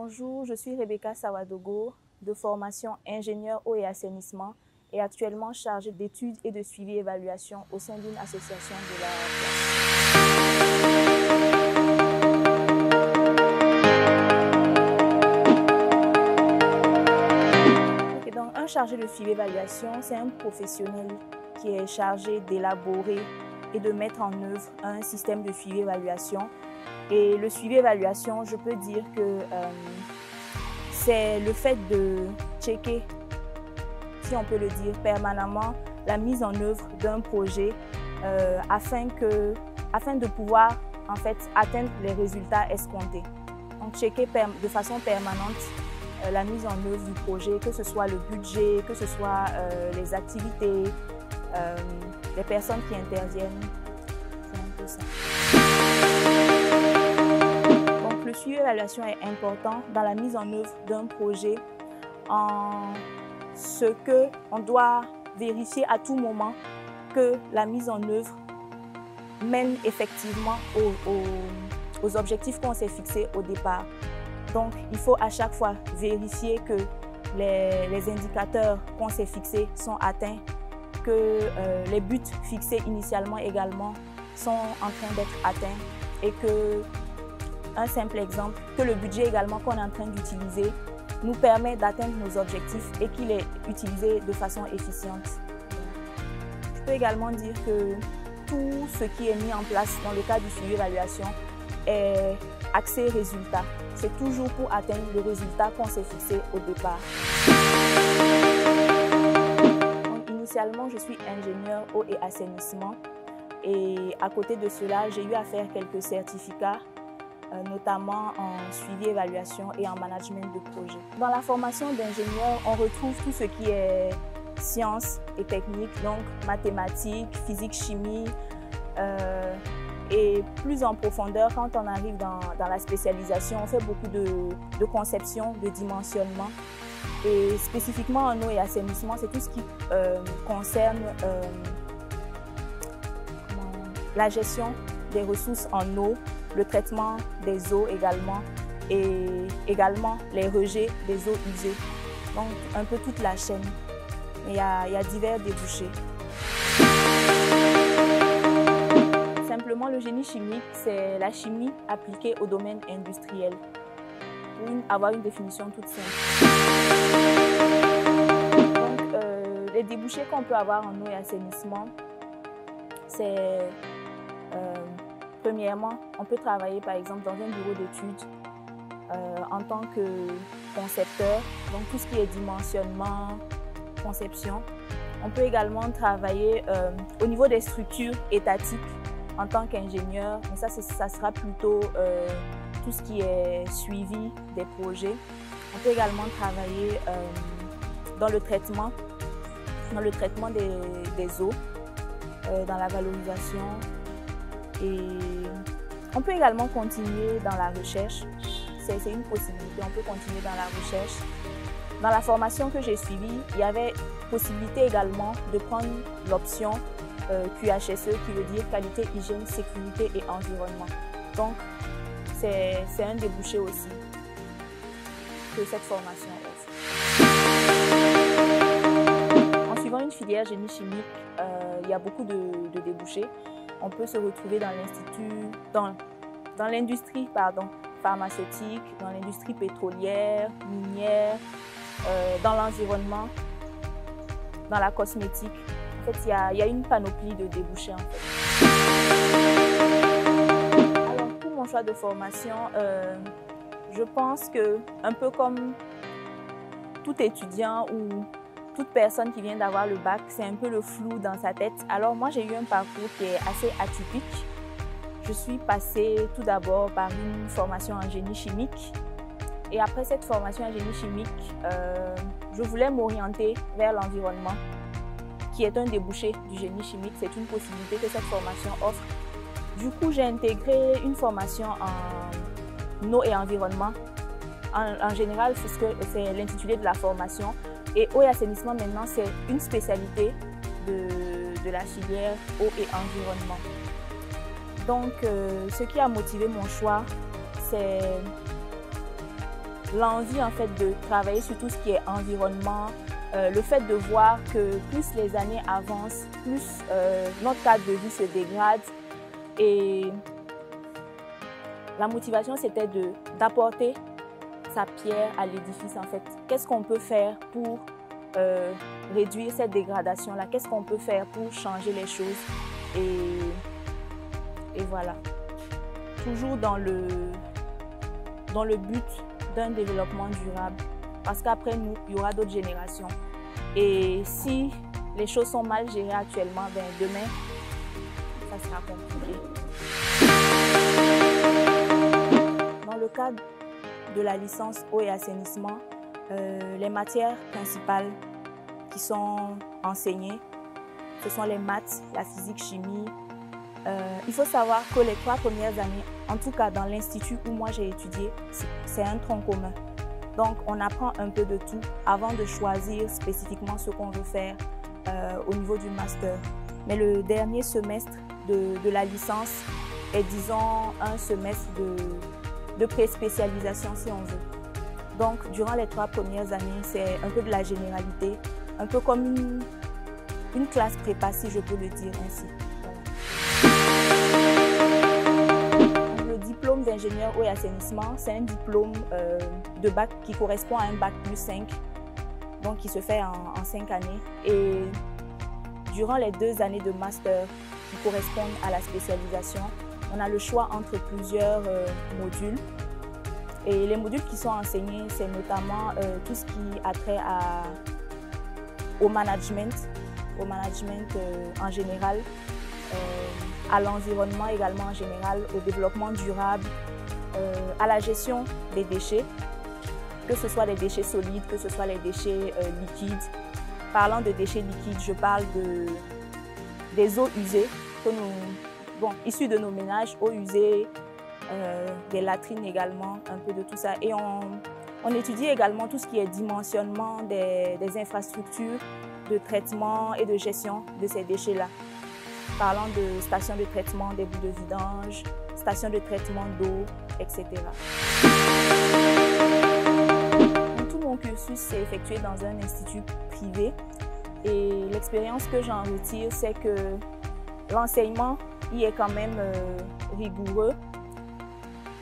Bonjour, je suis Rebecca Sawadogo, de formation ingénieur eau et assainissement et actuellement chargée d'études et de suivi et évaluation au sein d'une association de la place. Okay, donc, un chargé de suivi et évaluation, c'est un professionnel qui est chargé d'élaborer et de mettre en œuvre un système de suivi et évaluation. Et le suivi et évaluation, je peux dire que c'est le fait de checker, si on peut le dire, permanemment la mise en œuvre d'un projet afin de pouvoir en fait atteindre les résultats escomptés. Donc checker de façon permanente la mise en œuvre du projet, que ce soit le budget, que ce soit les activités, les personnes qui interviennent. C'est un peu ça. Le suivi et l'évaluation est important dans la mise en œuvre d'un projet en ce qu'on doit vérifier à tout moment que la mise en œuvre mène effectivement aux objectifs qu'on s'est fixés au départ. Donc, il faut à chaque fois vérifier que les indicateurs qu'on s'est fixés sont atteints, que les buts fixés initialement également sont en train d'être atteints et que un simple exemple, que le budget également qu'on est en train d'utiliser nous permet d'atteindre nos objectifs et qu'il est utilisé de façon efficiente. Je peux également dire que tout ce qui est mis en place dans le cadre du suivi évaluation est axé résultat. C'est toujours pour atteindre le résultat qu'on s'est fixé au départ. Donc, initialement, je suis ingénieure eau et assainissement et à côté de cela, j'ai eu à faire quelques certificats notamment en suivi, évaluation et en management de projet. Dans la formation d'ingénieur, on retrouve tout ce qui est sciences et techniques, donc mathématiques, physique, chimie, et plus en profondeur, quand on arrive dans la spécialisation, on fait beaucoup de conception, de dimensionnement. Et spécifiquement en eau et assainissement, c'est tout ce qui concerne la gestion des ressources en eau, le traitement des eaux également et également les rejets des eaux usées. Donc un peu toute la chaîne. Mais il y a divers débouchés. Simplement, le génie chimique, c'est la chimie appliquée au domaine industriel. Pour avoir une définition toute simple. Donc les débouchés qu'on peut avoir en eau et assainissement, c'est premièrement, on peut travailler par exemple dans un bureau d'études en tant que concepteur, donc tout ce qui est dimensionnement, conception. On peut également travailler au niveau des structures étatiques en tant qu'ingénieur, mais ça sera plutôt tout ce qui est suivi des projets. On peut également travailler dans le traitement des eaux, dans la valorisation. Et on peut également continuer dans la recherche, c'est une possibilité, on peut continuer dans la recherche. Dans la formation que j'ai suivie, il y avait possibilité également de prendre l'option QHSE qui veut dire qualité, hygiène, sécurité et environnement. Donc c'est un débouché aussi que cette formation offre. En suivant une filière génie chimique, il y a beaucoup de débouchés. On peut se retrouver dans l'industrie pharmaceutique, dans l'industrie pétrolière, minière, dans l'environnement, dans la cosmétique. En fait, il y a une panoplie de débouchés. En fait. Alors, pour mon choix de formation, je pense que, un peu comme tout étudiant ou toute personne qui vient d'avoir le bac, c'est un peu le flou dans sa tête. Alors moi, j'ai eu un parcours qui est assez atypique. Je suis passée tout d'abord par une formation en génie chimique. Et après cette formation en génie chimique, je voulais m'orienter vers l'environnement, qui est un débouché du génie chimique. C'est une possibilité que cette formation offre. Du coup, j'ai intégré une formation en eau et environnement. En général, c'est l'intitulé de la formation. Et eau et assainissement, maintenant, c'est une spécialité de la filière eau et environnement. Donc, ce qui a motivé mon choix, l'envie en fait de travailler sur tout ce qui est environnement, le fait de voir que plus les années avancent, plus notre cadre de vie se dégrade. Et la motivation, c'était d'apporter sa pierre à l'édifice en fait. Qu'est-ce qu'on peut faire pour réduire cette dégradation-là? Qu'est-ce qu'on peut faire pour changer les choses? Et voilà. Toujours dans le but d'un développement durable. Parce qu'après nous, il y aura d'autres générations. Et si les choses sont mal gérées actuellement, ben demain, ça sera compliqué. Dans le cadre de la licence eau et assainissement, les matières principales qui sont enseignées, ce sont les maths, la physique, chimie. Il faut savoir que les 3 premières années, en tout cas dans l'institut où moi j'ai étudié, c'est un tronc commun. Donc on apprend un peu de tout avant de choisir spécifiquement ce qu'on veut faire au niveau du master. Mais le dernier semestre de la licence est, disons, un semestre de pré-spécialisation si on veut. Donc durant les 3 premières années, c'est un peu de la généralité, un peu comme une classe prépa si je peux le dire ainsi. Le diplôme d'ingénieur eau et assainissement, c'est un diplôme de bac qui correspond à un bac plus 5, donc qui se fait en 5 années. Et durant les 2 années de master qui correspondent à la spécialisation, on a le choix entre plusieurs modules. Et les modules qui sont enseignés, c'est notamment tout ce qui a trait au management en général, à l'environnement également en général, au développement durable, à la gestion des déchets, que ce soit les déchets solides, que ce soit les déchets liquides. Parlant de déchets liquides, je parle des eaux usées, issues de nos ménages, eaux usées, des latrines également, un peu de tout ça. Et on étudie également tout ce qui est dimensionnement des infrastructures de traitement et de gestion de ces déchets-là. Parlant de stations de traitement des bouts de vidange, stations de traitement d'eau, etc. Tout mon cursus s'est effectué dans un institut privé et l'expérience que j'en retire, c'est que l'enseignement y est quand même rigoureux.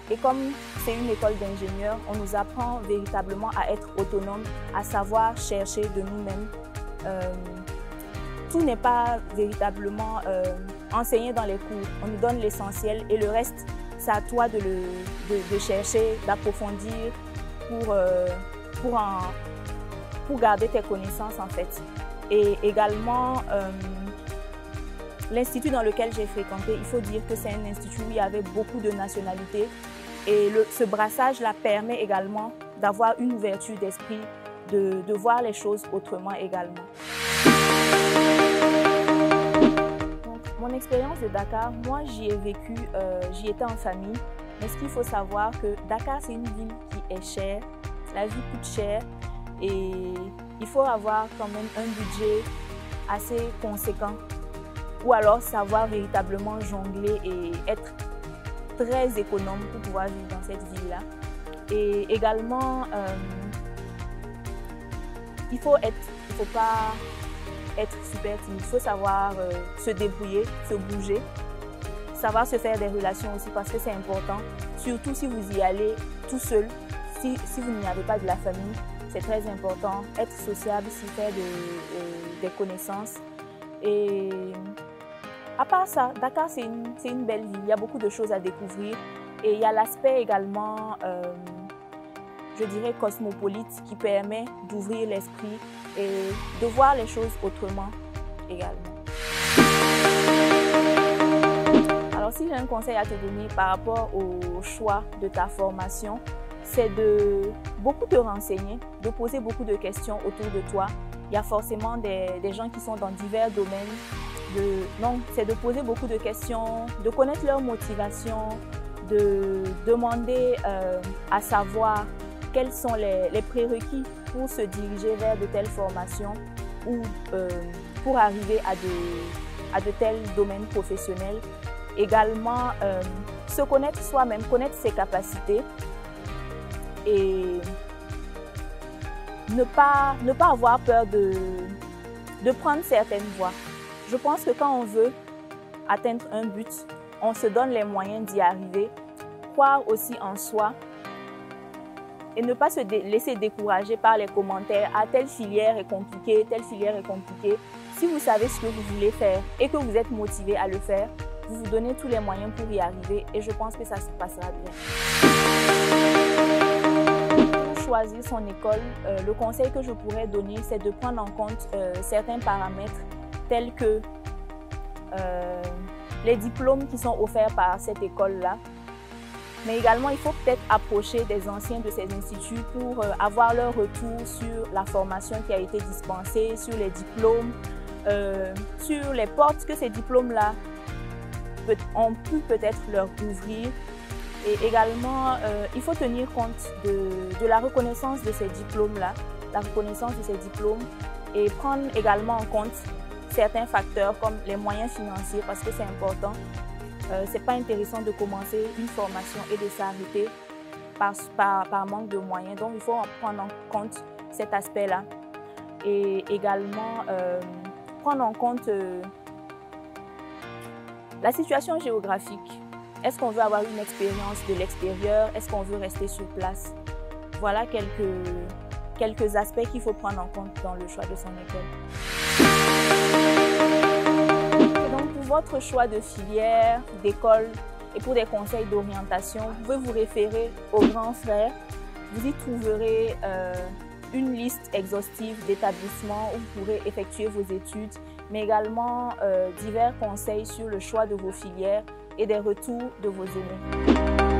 Et comme c'est une école d'ingénieurs, on nous apprend véritablement à être autonome, à savoir chercher de nous-mêmes. Tout n'est pas véritablement enseigné dans les cours. On nous donne l'essentiel et le reste, c'est à toi de chercher, d'approfondir pour garder tes connaissances en fait. Et également, l'institut dans lequel j'ai fréquenté, il faut dire que c'est un institut où il y avait beaucoup de nationalités. Et ce brassage-là permet également d'avoir une ouverture d'esprit, de voir les choses autrement également. Donc, mon expérience de Dakar, moi j'y ai vécu, j'y étais en famille. Mais ce qu'il faut savoir, que Dakar c'est une ville qui est chère, la vie coûte cher et il faut avoir quand même un budget assez conséquent ou alors savoir véritablement jongler et être très économe pour pouvoir vivre dans cette ville-là. Et également, il faut pas être super timide, il faut savoir se débrouiller, se bouger, savoir se faire des relations aussi parce que c'est important, surtout si vous y allez tout seul, si vous n'y avez pas de la famille, c'est très important, être sociable, s'y faire des connaissances. Et à part ça, Dakar c'est une belle ville, il y a beaucoup de choses à découvrir et il y a l'aspect également, je dirais, cosmopolite qui permet d'ouvrir l'esprit et de voir les choses autrement également. Alors si j'ai un conseil à te donner par rapport au choix de ta formation, c'est de beaucoup te renseigner, de poser beaucoup de questions autour de toi. Il y a forcément des gens qui sont dans divers domaines. C'est de poser beaucoup de questions, de connaître leurs motivations, de demander à savoir quels sont les prérequis pour se diriger vers de telles formations ou pour arriver à de tels domaines professionnels. Également, se connaître soi-même, connaître ses capacités et ne pas avoir peur de prendre certaines voies. Je pense que quand on veut atteindre un but, on se donne les moyens d'y arriver, croire aussi en soi et ne pas se laisser décourager par les commentaires « Ah, telle filière est compliquée, telle filière est compliquée ». Si vous savez ce que vous voulez faire et que vous êtes motivé à le faire, vous vous donnez tous les moyens pour y arriver et je pense que ça se passera bien. Pour choisir son école, le conseil que je pourrais donner, c'est de prendre en compte certains paramètres tels que les diplômes qui sont offerts par cette école-là. Mais également, il faut peut-être approcher des anciens de ces instituts pour avoir leur retour sur la formation qui a été dispensée, sur les diplômes, sur les portes que ces diplômes-là ont pu peut-être leur ouvrir. Et également, il faut tenir compte de la reconnaissance de ces diplômes-là, et prendre également en compte certains facteurs comme les moyens financiers parce que c'est important. C'est pas intéressant de commencer une formation et de s'arrêter par manque de moyens. Donc, il faut en prendre en compte cet aspect-là. Et également, prendre en compte la situation géographique. Est-ce qu'on veut avoir une expérience de l'extérieur? Est-ce qu'on veut rester sur place? Voilà quelques aspects qu'il faut prendre en compte dans le choix de son école. Et donc, pour votre choix de filière, d'école et pour des conseils d'orientation, vous pouvez vous référer au grand frère. Vous y trouverez une liste exhaustive d'établissements où vous pourrez effectuer vos études, mais également divers conseils sur le choix de vos filières et des retours de vos aînés.